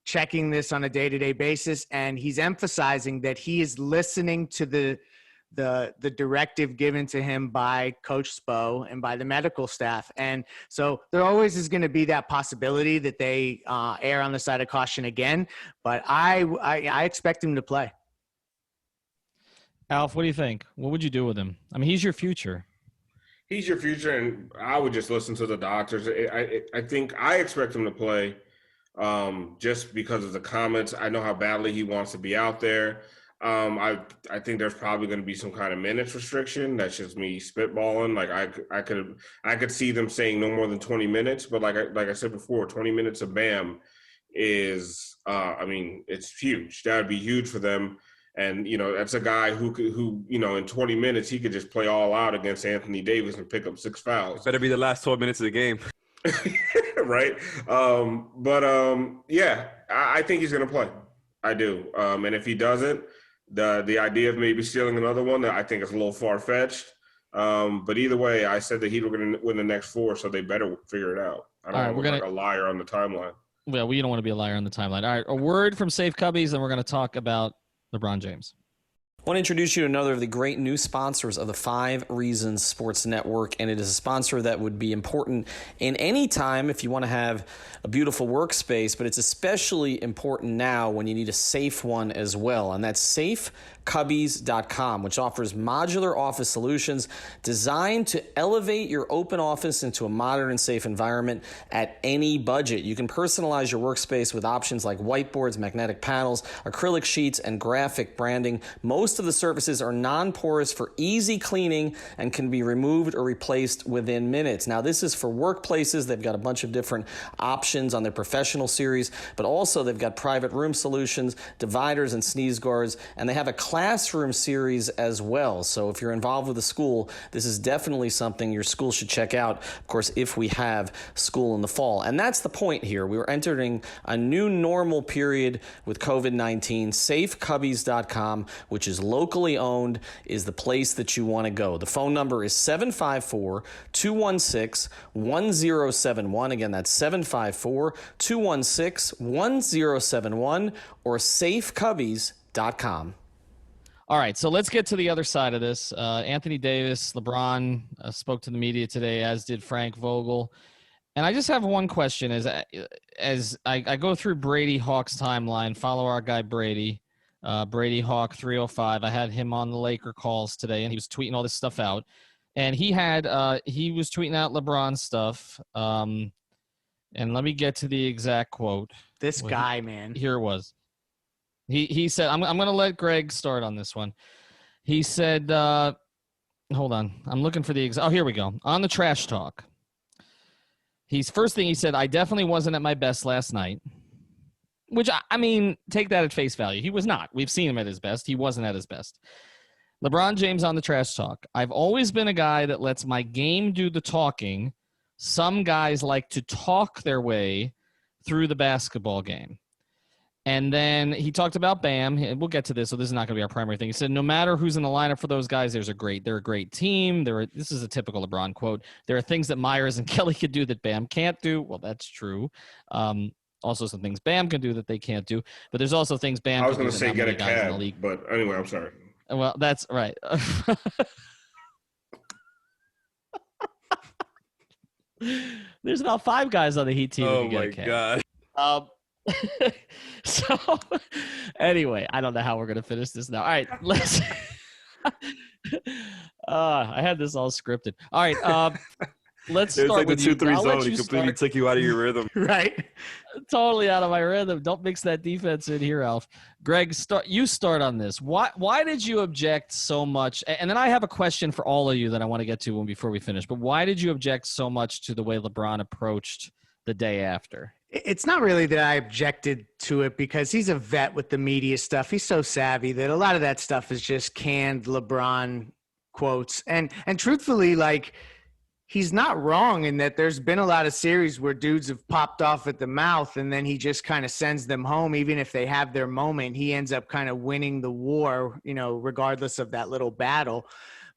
checking this on a day-to-day basis, and he's emphasizing that he is listening to the directive given to him by Coach Spo and by the medical staff. And so there always is going to be that possibility that they err on the side of caution again, but I expect him to play. Alf, what do you think? What would you do with him? I mean, he's your future. He's your future, and I would just listen to the doctors. I think I expect him to play. Just because of the comments. I know how badly he wants to be out there. I think there's probably going to be some kind of minutes restriction. That's just me spitballing. Like I could see them saying no more than 20 minutes, but like I said before, 20 minutes of Bam is it's huge. That would be huge for them. And that's a guy who in 20 minutes he could just play all out against Anthony Davis and pick up 6 fouls. Better be the last 12 minutes of the game. Right. Yeah, I think he's going to play. I do. And if he doesn't, the idea of maybe stealing another one, I think is a little far-fetched. But either way, I said that he was going to win the next 4, so they better figure it out. I don't want to look like a liar on the timeline. Well, we don't want to be a liar on the timeline. All right, a word from Safe Cubbies, and we're going to talk about LeBron James. I want to introduce you to another of the great new sponsors of the 5 Reasons Sports Network, and it is a sponsor that would be important in any time if you want to have a beautiful workspace, but it's especially important now when you need a safe one as well, and that's safecubbies.com, which offers modular office solutions designed to elevate your open office into a modern and safe environment at any budget. You can personalize your workspace with options like whiteboards, magnetic panels, acrylic sheets, and graphic branding. Most of the surfaces are non-porous for easy cleaning and can be removed or replaced within minutes. Now, this is for workplaces. They've got a bunch of different options on their professional series, but also they've got private room solutions, dividers and sneeze guards, and they have a classroom series as well. So if you're involved with a school, this is definitely something your school should check out, of course, if we have school in the fall. And that's the point here. We are entering a new normal period with COVID-19. Safecubbies.com, which is because locally owned is the place that you want to go. The phone number is 754-216-1071. Again, that's 754-216-1071 or safecubbies.com. All right, so let's get to the other side of this. Anthony Davis, LeBron spoke to the media today, as did Frank Vogel. And I just have one question as I go through Brady Hawk's timeline, follow our guy Brady, Brady Hawk 305. I had him on the Laker calls today, and he was tweeting all this stuff out. And he was tweeting out LeBron stuff. And let me get to the exact quote. This guy, man. Here it was. He said, I'm going to let Greg start on this one. He said, hold on. I'm looking for the here we go. On the trash talk. First thing he said, I definitely wasn't at my best last night, which I mean, take that at face value. He was not. We've seen him at his best. He wasn't at his best. LeBron James on the trash talk. I've always been a guy that lets my game do the talking. Some guys like to talk their way through the basketball game. And then he talked about Bam. We'll get to this, so this is not going to be our primary thing. He said, no matter who's in the lineup for those guys, they're a great team. This is a typical LeBron quote. There are things that Myers and Kelly could do that Bam can't do. Well, that's true. Also some things Bam can do that they can't do. But there's also things Bam can do. I was going to say get a cab, but anyway, I'm sorry. Well, that's right. There's about 5 guys on the Heat team. Oh, my God. So anyway, I don't know how we're going to finish this now. All right, let's I had this all scripted. All right, let's start like with the you. 2-3 I'll zone. He completely took you out of your rhythm. Right? Totally out of my rhythm. Don't mix that defense in here, Alf. Greg, start on this. Why did you object so much? And then I have a question for all of you that I want to get to before we finish. But why did you object so much to the way LeBron approached the day after? It's not really that I objected to it because he's a vet with the media stuff. He's so savvy that a lot of that stuff is just canned LeBron quotes. And truthfully, like, he's not wrong in that there's been a lot of series where dudes have popped off at the mouth and then he just kind of sends them home. Even if they have their moment, he ends up kind of winning the war, regardless of that little battle.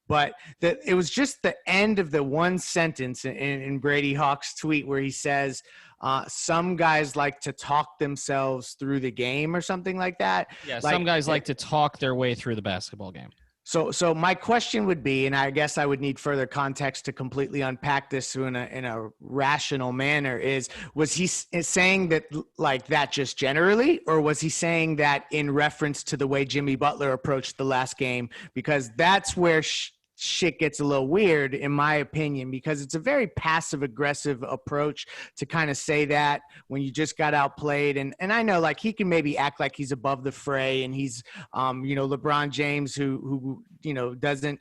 But it was just the end of the one sentence in Brady Hawk's tweet where he says, some guys like to talk themselves through the game or something like that. Yeah, some guys like to talk their way through the basketball game. So my question would be, and I guess I would need further context to completely unpack this in a rational manner, was he saying that like that just generally, or was he saying that in reference to the way Jimmy Butler approached the last game? Because that's where shit gets a little weird, in my opinion, because it's a very passive-aggressive approach to kind of say that when you just got outplayed. And I know, like, he can maybe act like he's above the fray and he's, LeBron James, who doesn't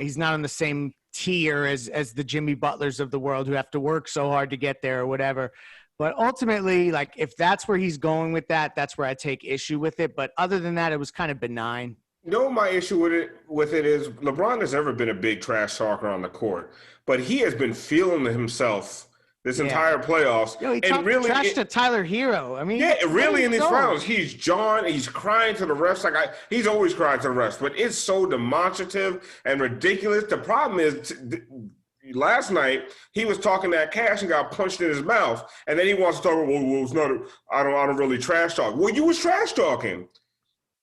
he's not on the same tier as the Jimmy Butlers of the world who have to work so hard to get there or whatever. But ultimately, like, if that's where he's going with that, that's where I take issue with it. But other than that, it was kind of benign. My issue with it is LeBron has never been a big trash talker on the court, but he has been feeling himself this entire playoffs. He talked trash to Tyler Hero. I mean, really in these rounds, he's crying to the refs. He's always crying to the refs, but it's so demonstrative and ridiculous. The problem is, last night he was talking that cash and got punched in his mouth, and then he wants to talk. Well, it's not. I don't really trash talk. Well, you was trash talking.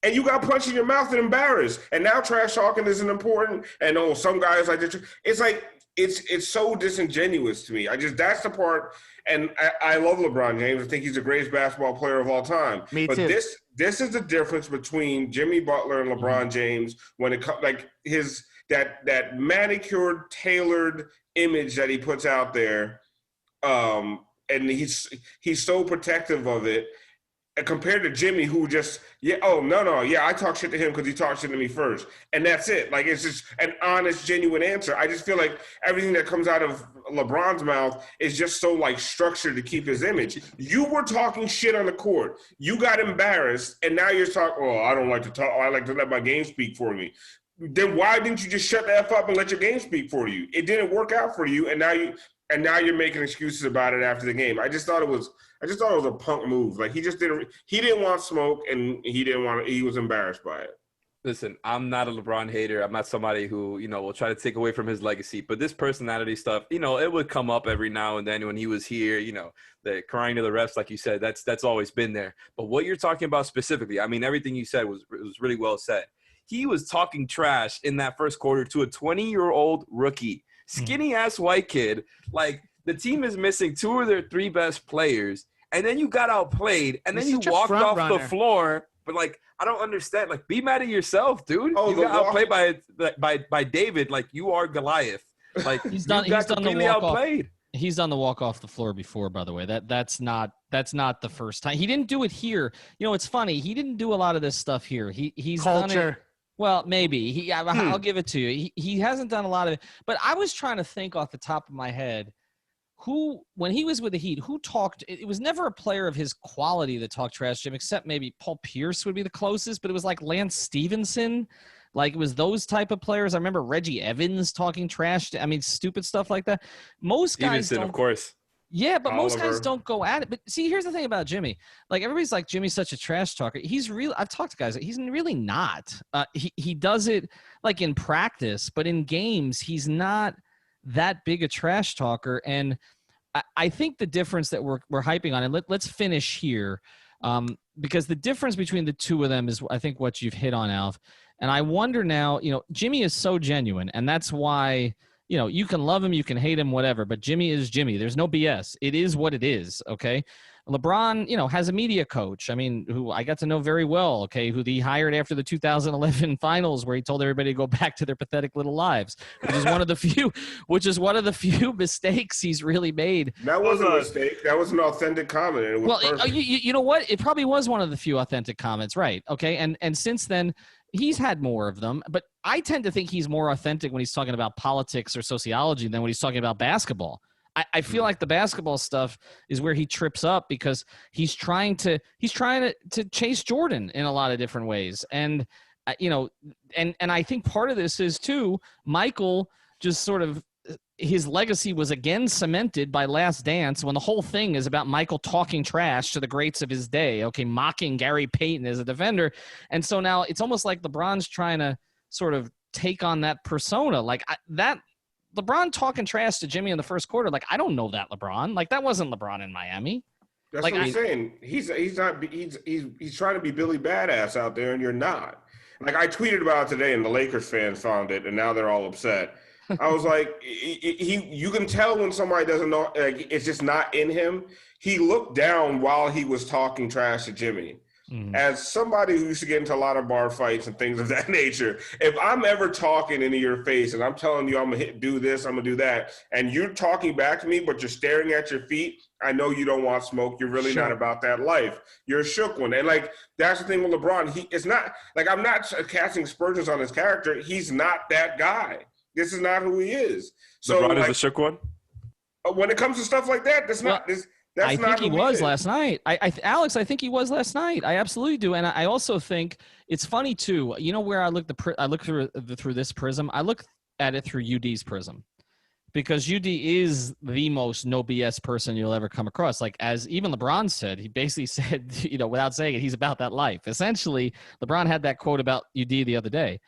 And you got punched in your mouth and embarrassed. And now trash talking isn't important. And some guys like this. It's like it's so disingenuous to me. That's the part. And I love LeBron James. I think he's the greatest basketball player of all time. Me too. But this is the difference between Jimmy Butler and LeBron James when it comes like that manicured, tailored image that he puts out there. And he's so protective of it. Compared to Jimmy, who just, I talk shit to him because he talked shit to me first. And that's it. Like, it's just an honest, genuine answer. I just feel like everything that comes out of LeBron's mouth is just so, like, structured to keep his image. You were talking shit on the court. You got embarrassed, and now you're talking, I don't like to talk. I like to let my game speak for me. Then why didn't you just shut the F up and let your game speak for you? It didn't work out for you, and now you're making excuses about it after the game. I just thought it was a punk move. Like, he didn't want smoke, and he was embarrassed by it. Listen, I'm not a LeBron hater. I'm not somebody who, will try to take away from his legacy. But this personality stuff, it would come up every now and then when he was here, the crying to the refs, like you said, that's always been there. But what you're talking about specifically, I mean, everything you said was really well said. He was talking trash in that first quarter to a 20-year-old rookie, skinny-ass white kid. Like, the team is missing 2 of their 3 best players, and then you got outplayed, and then you walked off the floor. But, like, I don't understand. Like, be mad at yourself, dude. You got outplayed by David. Like, you are Goliath. Like, he's done completely outplayed. He's done the walk off the floor before, by the way. That's not the first time. He didn't do it here. It's funny. He didn't do a lot of this stuff here. He's culture. Done it. Well, maybe. I'll give it to you. He hasn't done a lot of it. But I was trying to think off the top of my head, when he was with the Heat, who talked – it was never a player of his quality that talked trash to him, except maybe Paul Pierce would be the closest, but it was like Lance Stevenson. Like, it was those type of players. I remember Reggie Evans talking trash. Stupid stuff like that. Most guys Stevenson, of course. Yeah, but most guys don't go at it. But see, here's the thing about Jimmy. Like, everybody's like, Jimmy's such a trash talker. He's really – I've talked to guys. He's really not. He does it, like, in practice. But in games, he's not that big a trash talker. And I think the difference that we're hyping on – and let's finish here because the difference between the two of them is, I think, what you've hit on, Alf. And I wonder now, Jimmy is so genuine, and that's why – you can love him, you can hate him, whatever, but Jimmy is Jimmy. There's no BS. It is what it is, okay? LeBron, has a media coach, who I got to know very well, okay, who he hired after the 2011 finals where he told everybody to go back to their pathetic little lives, which is one of the few mistakes he's really made. That wasn't a mistake. That was an authentic comment. It was perfect. You know what? It probably was one of the few authentic comments, right? Okay, and since then, he's had more of them, but I tend to think he's more authentic when he's talking about politics or sociology than when he's talking about basketball. I feel like the basketball stuff is where he trips up because he's trying to chase Jordan in a lot of different ways. And, and I think part of this is too, Michael just sort of, his legacy was again cemented by Last Dance when the whole thing is about Michael talking trash to the greats of his day, okay, mocking Gary Payton as a defender. And so now it's almost like LeBron's trying to sort of take on that persona. Like that LeBron talking trash to Jimmy in the first quarter, like, I don't know that LeBron. Like, that wasn't LeBron in Miami. That's what I'm saying. He's trying to be Billy Badass out there, and you're not. Like, I tweeted about it today, and the Lakers fans found it, and now they're all upset. I was like, you can tell when somebody doesn't know, like, it's just not in him. He looked down while he was talking trash to Jimmy. Mm-hmm. As somebody who used to get into a lot of bar fights and things of that nature, if I'm ever talking into your face and I'm telling you I'm going to do this, I'm going to do that, and you're talking back to me, but you're staring at your feet, I know you don't want smoke. You're really not about that life. You're a shook one. And, like, that's the thing with LeBron. It's not – like, I'm not casting aspersions on his character. He's not that guy. This is not who he is. So LeBron is a shook one? When it comes to stuff like that, that's not – I think he was last night. Alex, I think he was last night. I absolutely do. And I also think it's funny too. You know where I look through this prism? I look at it through UD's prism. Because UD is the most no BS person you'll ever come across. Like, as even LeBron said, he basically said, without saying it, he's about that life. Essentially, LeBron had that quote about UD the other day.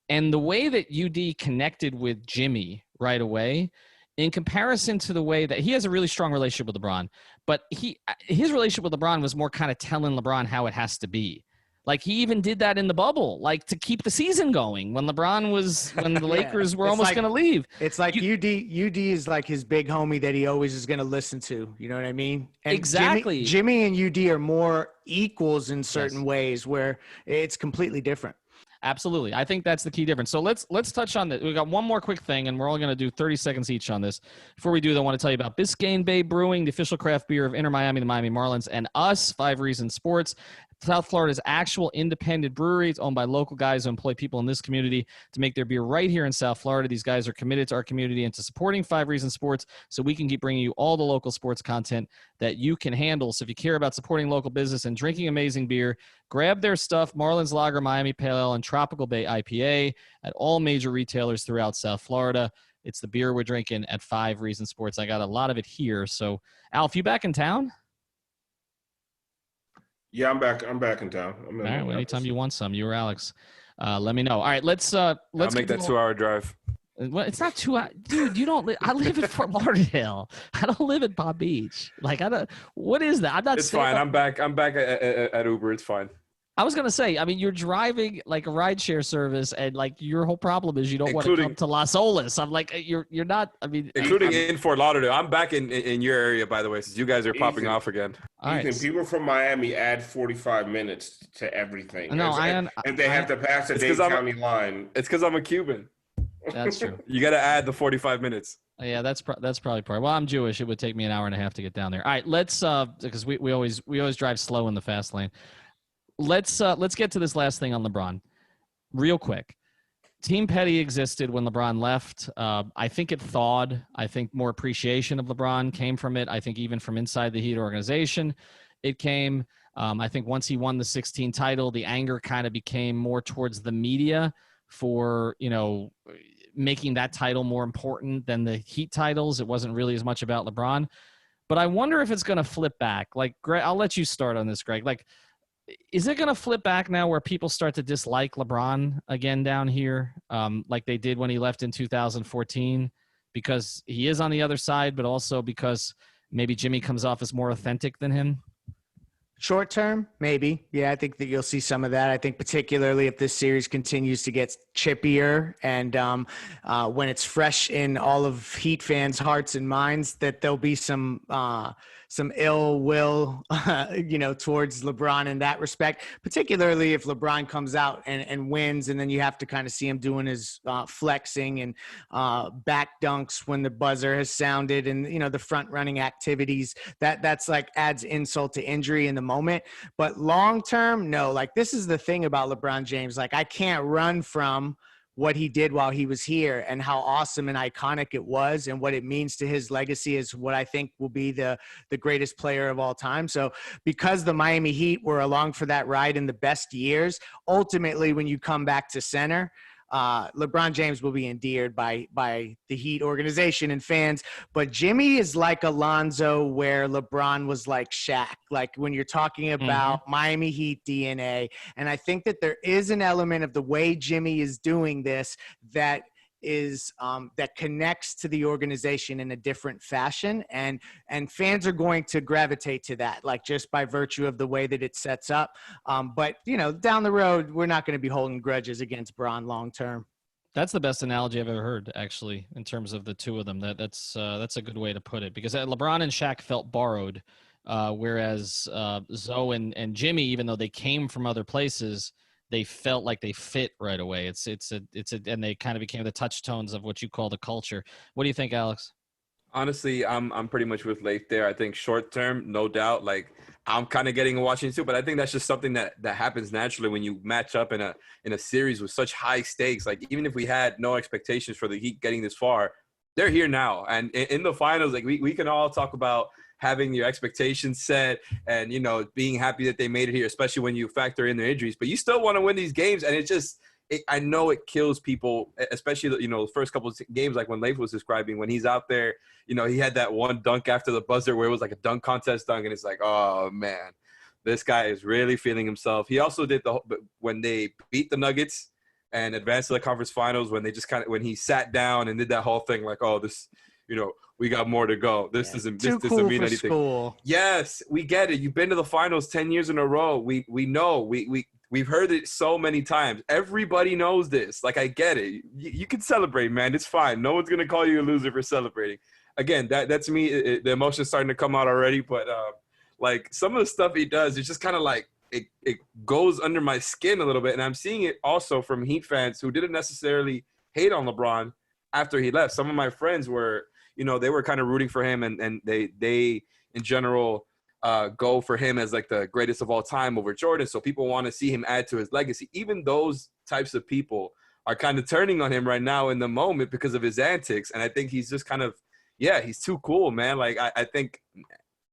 And the way that UD connected with Jimmy right away, in comparison to the way that he has a really strong relationship with LeBron, but his relationship with LeBron was more kind of telling LeBron how it has to be. Like, he even did that in the bubble, like, to keep the season going when the Lakers were almost going to leave. It's like UD is like his big homie that he always is going to listen to. You know what I mean? And exactly. Jimmy and UD are more equals in certain ways where it's completely different. Absolutely. I think that's the key difference. So let's touch on that. We got one more quick thing, and we're only going to do 30 seconds each on this. Before we do that, I want to tell you about Biscayne Bay Brewing, the official craft beer of Inter Miami, the Miami Marlins, and us, 5 Reasons Sports. South Florida's actual independent brewery. It's owned by local guys who employ people in this community to make their beer right here in South Florida. These guys are committed to our community and to supporting 5 Reasons Sports so we can keep bringing you all the local sports content that you can handle. So if you care about supporting local business and drinking amazing beer, grab their stuff, Marlins Lager, Miami Pale Ale, and Tropical Bay IPA at all major retailers throughout South Florida. It's the beer we're drinking at 5 Reasons Sports. I got a lot of it here. So, Alf, you back in town? Yeah, I'm back in town. All right, well, anytime you want some, you or Alex. let me know. All right, let's I'll make that 2-hour drive. Well, it's not 2 hours, dude. You don't. I live in Fort Lauderdale. I don't live in Palm Beach. Like I don't. What is that? I'm not. It's fine. I'm back at Uber. It's fine. I was gonna say. I mean, you're driving like a rideshare service, and like your whole problem is you don't want to come to Las Olas. I'm like, you're not. I mean, including in Fort Lauderdale. I'm back in your area, by the way, since you guys are popping off again. Ethan, people from Miami add 45 minutes to everything. No, if they have to pass the Dade County line. It's because I'm a Cuban. That's true. You got to add the 45 minutes. Yeah, that's probably part. Well, I'm Jewish. It would take me an hour and a half to get down there. All right, let's because we always drive slow in the fast lane. Let's get to this last thing on LeBron, real quick. Team Petty existed when LeBron left. I think it thawed. I think more appreciation of LeBron came from it. I think even from inside the Heat organization, it came. I think once he won the 16 title, the anger kind of became more towards the media for making that title more important than the Heat titles. It wasn't really as much about LeBron. But I wonder if it's going to flip back. Like, Greg, I'll let you start on this, Greg. Like, is it going to flip back now where people start to dislike LeBron again down here, like they did when he left in 2014, because he is on the other side, but also because maybe Jimmy comes off as more authentic than him? Short term, maybe. Yeah, I think that you'll see some of that. I think particularly if this series continues to get chippier and when it's fresh in all of Heat fans' hearts and minds, that there'll be some ill will, towards LeBron in that respect, particularly if LeBron comes out and wins, and then you have to kind of see him doing his flexing and back dunks when the buzzer has sounded and, the front running activities that's like adds insult to injury in the moment. But long term, no, like this is the thing about LeBron James. Like I can't run from what he did while he was here and how awesome and iconic it was and what it means to his legacy is what I think will be the greatest player of all time. So because the Miami Heat were along for that ride in the best years, ultimately when you come back to center, LeBron James will be endeared by the Heat organization and fans, but Jimmy is like Alonzo where LeBron was like Shaq, like when you're talking about Miami Heat DNA. And I think that there is an element of the way Jimmy is doing this that is that connects to the organization in a different fashion, and fans are going to gravitate to that, like just by virtue of the way that it sets up. But down the road, we're not going to be holding grudges against Bron long term. That's the best analogy I've ever heard, actually, in terms of the two of them. That's a good way to put it, because LeBron and Shaq felt borrowed, whereas Zoe and Jimmy, even though they came from other places, they felt like they fit right away. And they kind of became the touchstones of what you call the culture. What do you think, Alex? Honestly, I'm pretty much with Leif there. I think short term, no doubt. Like I'm kind of getting a Washington too, but I think that's just something that happens naturally when you match up in a series with such high stakes. Like even if we had no expectations for the Heat getting this far, they're here now. And in the finals, like we can all talk about having your expectations set and, being happy that they made it here, especially when you factor in their injuries. But you still want to win these games, and I know it kills people, especially, the first couple of games, like when Leif was describing, when he's out there, he had that one dunk after the buzzer where it was like a dunk contest dunk, and it's like, oh, man, this guy is really feeling himself. He also did when they beat the Nuggets and advanced to the conference finals, when they just when he sat down and did that whole thing, like, oh, this, we got more to go. This doesn't mean anything. School. Yes, we get it. You've been to the finals 10 years in a row. We know. We've heard it so many times. Everybody knows this. Like, I get it. You can celebrate, man. It's fine. No one's gonna call you a loser for celebrating. Again, that's me. The emotion's starting to come out already. But like some of the stuff he does, it's just kind of like it goes under my skin a little bit. And I'm seeing it also from Heat fans who didn't necessarily hate on LeBron after he left. Some of my friends were. They were kind of rooting for him, and they in general go for him as like the greatest of all time over Jordan. So people want to see him add to his legacy. Even those types of people are kind of turning on him right now in the moment because of his antics. And I think he's just kind of, he's too cool, man. Like I think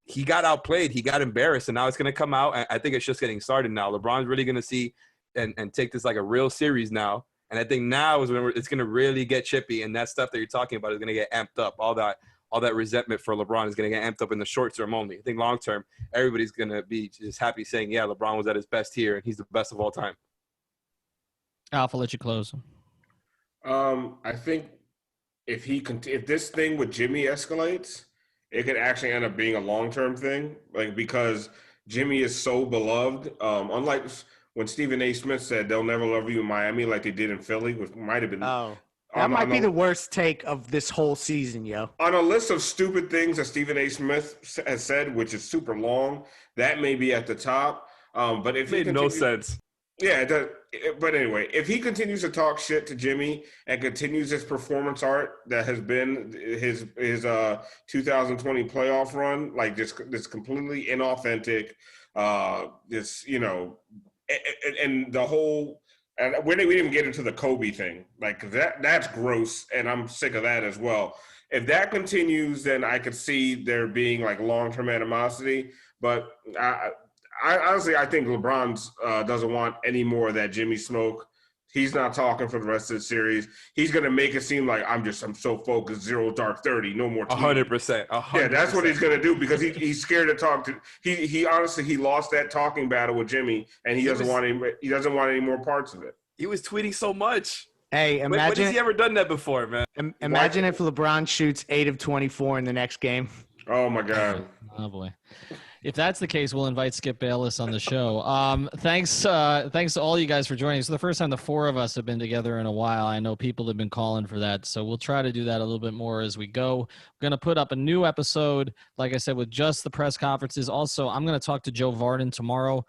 he got outplayed, he got embarrassed, and now it's going to come out. I think it's just getting started now. LeBron's really going to see and take this like a real series now. And I think now is when it's going to really get chippy, and that stuff that you're talking about is going to get amped up. All that resentment for LeBron is going to get amped up in the short term only. I think long term, everybody's going to be just happy saying, yeah, LeBron was at his best here, and he's the best of all time. Alpha, let you close. I think if this thing with Jimmy escalates, it could actually end up being a long-term thing, like because Jimmy is so beloved. Unlike when Stephen A. Smith said they'll never love you in Miami like they did in Philly, which might have been that might be the worst take of this whole season, yo. On a list of stupid things that Stephen A. Smith has said, which is super long, that may be at the top. But if Made no sense. Yeah, it does. But anyway, if he continues to talk shit to Jimmy and continues his performance art that has been his 2020 playoff run, like this completely inauthentic, this and the whole. And we didn't even get into the Kobe thing, like that's gross, and I'm sick of that as well. If that continues, then I could see there being like long-term animosity. But I honestly, I think LeBron doesn't want any more of that Jimmy smoke. He's not talking for the rest of the series. He's going to make it seem like I'm so focused, 0 dark 30, no more. 100%. Yeah, that's what he's going to do because he's scared to talk to. He honestly lost that talking battle with Jimmy, and he doesn't want any more parts of it. He was tweeting so much. Hey, imagine when has he ever done that before, man? Imagine if LeBron shoots 8 of 24 in the next game. Oh my God. Oh boy. If that's the case, we'll invite Skip Bayless on the show. Thanks to all you guys for joining. It's the first time the four of us have been together in a while. I know people have been calling for that, so we'll try to do that a little bit more as we go. I'm going to put up a new episode, like I said, with just the press conferences. Also, I'm going to talk to Joe Varden tomorrow.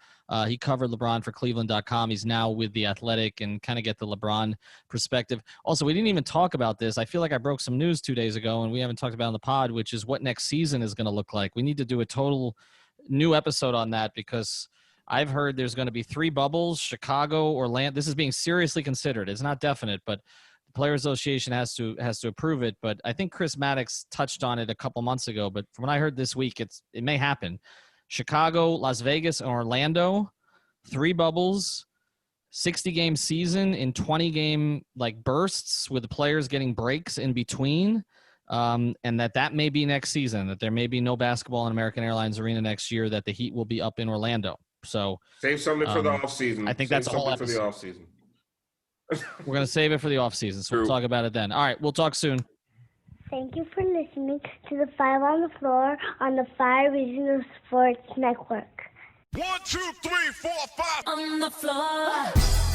He covered LeBron for Cleveland.com. He's now with The Athletic and kind of get the LeBron perspective. Also, we didn't even talk about this. I feel like I broke some news 2 days ago, and we haven't talked about it on the pod, which is what next season is going to look like. We need to do a total new episode on that because I've heard there's going to be 3 bubbles, Chicago, Orlando. This is being seriously considered. It's not definite, but the Players Association has to approve it. But I think Chris Maddox touched on it a couple months ago. But from what I heard this week, it may happen. Chicago, Las Vegas, and Orlando, 3 bubbles, 60-game season in 20-game like bursts with the players getting breaks in between. And that may be next season, that there may be no basketball in American Airlines Arena next year, that the Heat will be up in Orlando. So save something for the offseason. I think that's a whole episode. For the offseason. We're going to save it for the offseason, so we'll talk about it then. All right, we'll talk soon. Thank you for listening to the 5 on the Floor on the 5 Regional Sports Network. 1, 2, 3, 4, 5 on the floor.